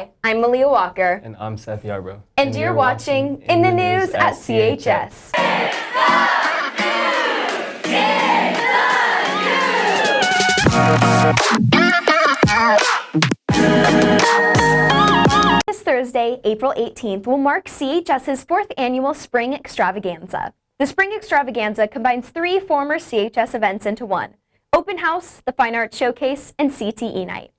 Hi, I'm Malia Walker. And I'm Seth Yarbrough. And you're watching In the News at CHS. This Thursday, April 18th, will mark CHS's 4th annual Spring Extravaganza. The Spring Extravaganza combines 3 former CHS events into one: Open House, the Fine Arts Showcase, and CTE Night.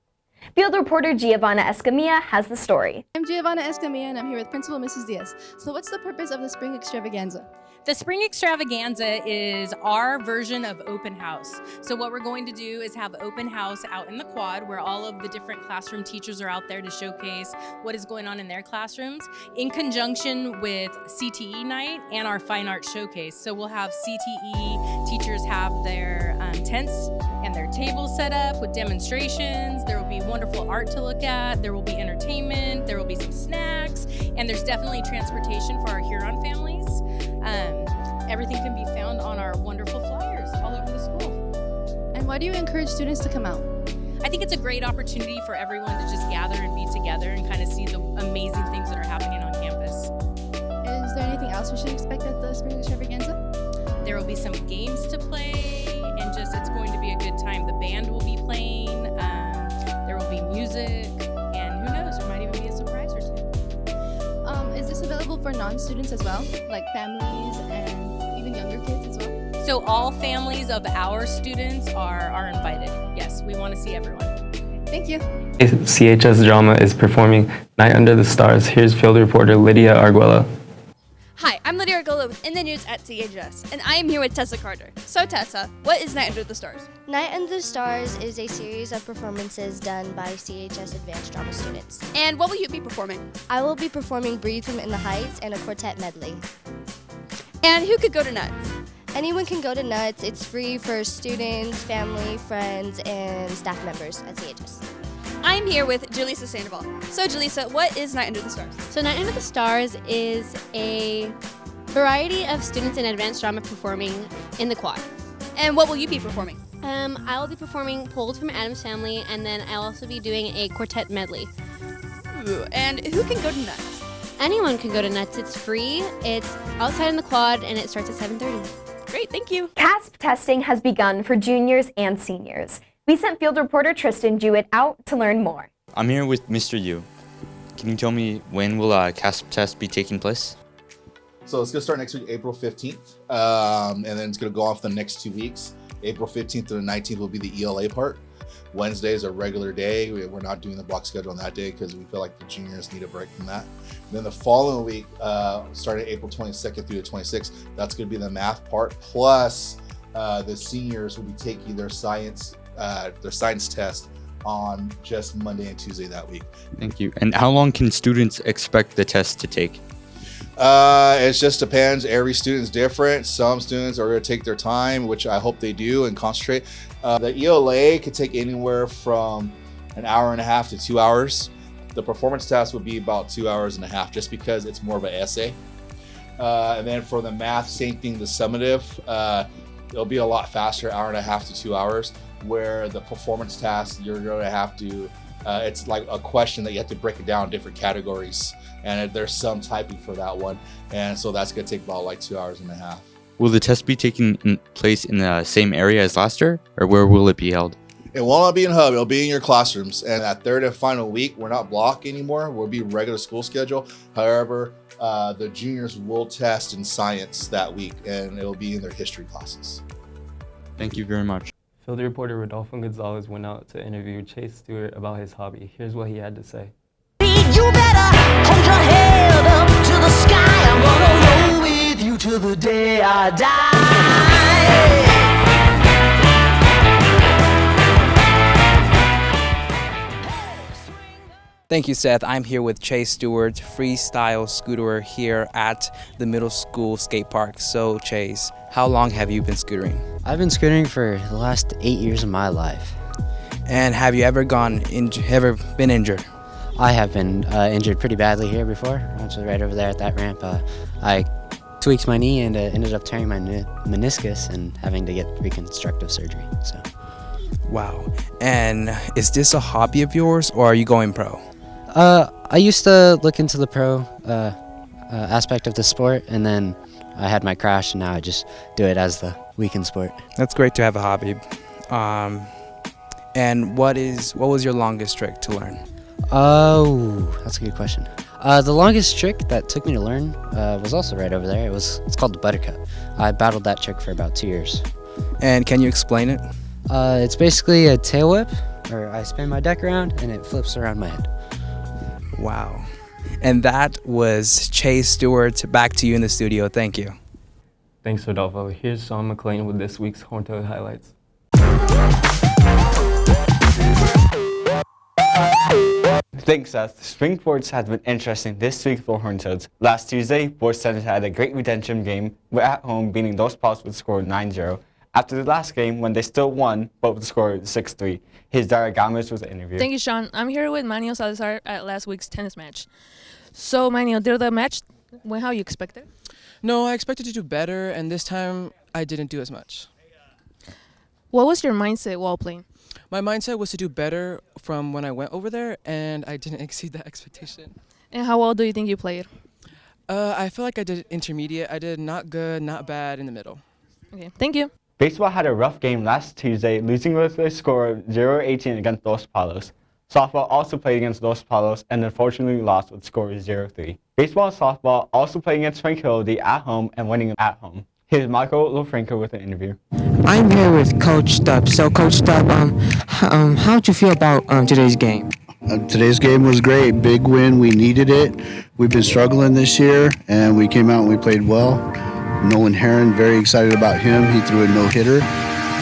Field reporter Giovanna Escamilla has the story. I'm Giovanna Escamilla and I'm here with Principal Mrs. Diaz. So what's the purpose of the Spring Extravaganza? The Spring Extravaganza is our version of open house. So what we're going to do is have open house out in the quad where all of the different classroom teachers are out there to showcase what is going on in their classrooms in conjunction with CTE night and our fine arts showcase. So we'll have CTE teachers have their tents and their tables set up with demonstrations. There will be wonderful art to look at. There will be entertainment. There will be some snacks. And there's definitely transportation for our Huron families. Everything can be found on our wonderful flyers all over the school. And why do you encourage students to come out? I think it's a great opportunity for everyone to just gather and be together and kind of see the amazing things that are happening on campus. Is there anything else we should expect at the Spring Extravaganza? There will be some games to play, and just it's going to be a good time. The band will be playing, there will be music, and who knows, there might even be a surprise or two. Is this available for non-students as well, like families and even younger kids as well? So all families of our students are invited. Yes, we want to see everyone. Thank you. CHS Drama is performing Night Under the Stars. Here's field reporter Lydia Arguella. Hi, I'm Lydia Argola with In the News at CHS, and I am here with Tessa Carter. So Tessa, what is Night Under the Stars? Night Under the Stars is a series of performances done by CHS Advanced Drama students. And what will you be performing? I will be performing Breathe from In the Heights and a quartet medley. And who could go to Nuts? Anyone can go to Nuts. It's free for students, family, friends, and staff members at CHS. I'm here with Jaleesa Sandoval. So Jaleesa, what is Night Under the Stars? So Night Under the Stars is a variety of students in advanced drama performing in the quad. And what will you be performing? I will be performing Pulled from Addams Family, and then I'll also be doing a quartet medley. Ooh, and who can go to Nuts? Anyone can go to Nuts. It's free. It's outside in the quad, and it starts at 7:30. Great, thank you. CASP testing has begun for juniors and seniors. We sent field reporter Tristan Jewett out to learn more. I'm here with Mr. Yu. Can you tell me when will CASP test be taking place? So it's going to start next week, April 15th, and then it's going to go on for the next 2 weeks. April 15th to the 19th will be the ELA part. Wednesday is a regular day. We're not doing the block schedule on that day because we feel like the juniors need a break from that. Then the following week, starting April 22nd through the 26th, that's going to be the math part. Plus, the seniors will be taking their science test on just Monday and Tuesday that week. Thank you. And how long can students expect the test to take? It just depends. Every student's different. Some students are going to take their time, which I hope they do, and concentrate. The ELA could take anywhere from an hour and a half to 2 hours. The performance test would be about 2 hours and a half, just because it's more of an essay. And then for the math, same thing, the summative, it'll be a lot faster, hour and a half to 2 hours, where the performance task, you're going to have to, it's like a question that you have to break it down in different categories. And there's some typing for that one. And so that's going to take about like 2 hours and a half. Will the test be taking place in the same area as last year, or where will it be held? It will not be in Hub, it'll be in your classrooms. And that third and final week, we're not block anymore. We'll be regular school schedule. However, the juniors will test in science that week, and it'll be in their history classes. Thank you very much. Field reporter Rodolfo Gonzalez went out to interview Chase Stewart about his hobby. Here's what he had to say. You better hold your head up to the sky. I'm gonna roll with you till the day I die. Thank you, Seth. I'm here with Chase Stewart, freestyle scooterer here at the middle school skate park. So, Chase, how long have you been scootering? I've been scootering for the last 8 years of my life. And have you ever been injured? I have been injured pretty badly here before. Actually, right over there at that ramp, I tweaked my knee and ended up tearing my meniscus and having to get reconstructive surgery. So, wow. And is this a hobby of yours, or are you going pro? I used to look into the pro aspect of the sport, and then I had my crash, and now I just do it as the weekend sport. That's great to have a hobby. And what was your longest trick to learn? Oh, that's a good question. The longest trick that took me to learn was also right over there. It's called the buttercup. I battled that trick for about 2 years. And can you explain it? It's basically a tail whip, where I spin my deck around and it flips around my head. Wow. And that was Chase Stewart. Back to you in the studio. Thank you. Thanks, Rodolfo. Here's Sean McLean with this week's Horntoad highlights. Thanks, Seth. Spring sports has been interesting this week for Horntoads. Last Tuesday, Boys Center had a great redemption game at home, beating Dos Palos with the score 9-0. After the last game, when they still won, but with the score 6-3. His Dara Gomez was the interview. Thank you, Sean. I'm here with Manuel Salazar at last week's tennis match. So, Manuel, did the match went how you expected? No, I expected to do better, and this time I didn't do as much. What was your mindset while playing? My mindset was to do better from when I went over there, and I didn't exceed that expectation. And how well do you think you played? I feel like I did intermediate. I did not good, not bad, in the middle. Okay, thank you. Baseball had a rough game last Tuesday, losing with a score of 0-18 against Dos Palos. Softball also played against Dos Palos and unfortunately lost with score 0-3. Baseball and softball also played against Tranquility at home and winning at home. Here's Michael Lofranco with an interview. I'm here with Coach Stubb. So, Coach Stubb, how'd you feel about today's game? Today's game was great. Big win. We needed it. We've been struggling this year, and we came out and we played well. Nolan Heron, very excited about him. He threw a no-hitter,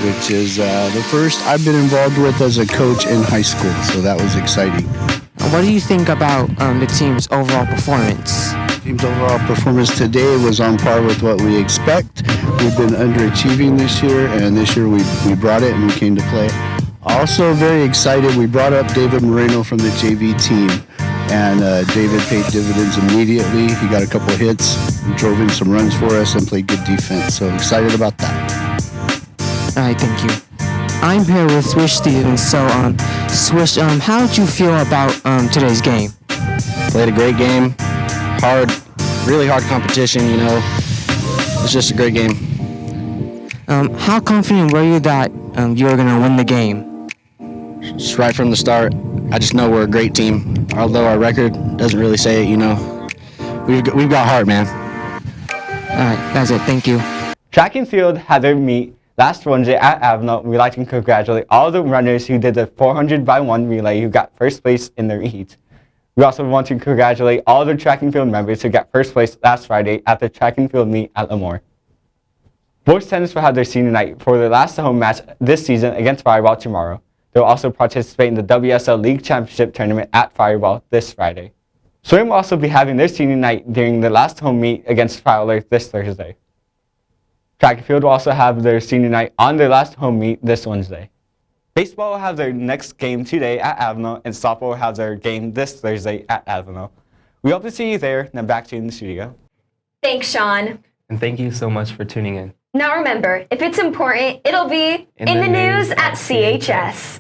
which is the first I've been involved with as a coach in high school, so that was exciting. What do you think about the team's overall performance? The team's overall performance today was on par with what we expect. We've been underachieving this year, and this year we brought it and we came to play. Also very excited, we brought up David Moreno from the JV team, and David paid dividends immediately. He got a couple of hits, drove in some runs for us, and played good defense, so excited about that. All right, thank you. I'm here with Swish Stevens. So, Swish, how did you feel about today's game? Played a great game. Hard, really hard competition, you know. It's just a great game. How confident were you that you were going to win the game? Just right from the start, I just know we're a great team. Although our record doesn't really say it, you know. We've got heart, man. All right, that's it. Thank you. Track and field had their meet last Wednesday at Avno. We'd like to congratulate all the runners who did the 400x1 relay who got first place in their heat. We also want to congratulate all the track and field members who got first place last Friday at the track and field meet at Lemoore. Boys tennis will have their senior night for their last home match this season against Fireball tomorrow. They'll also participate in the WSL League Championship Tournament at Fireball this Friday. Swim will also be having their senior night during the last home meet against Fowler this Thursday. Track and field will also have their senior night on their last home meet this Wednesday. Baseball will have their next game today at Avno, and softball will have their game this Thursday at Avno. We hope to see you there. Now back to you in the studio. Thanks, Sean. And thank you so much for tuning in. Now remember, if it's important, it'll be in the news at CHS.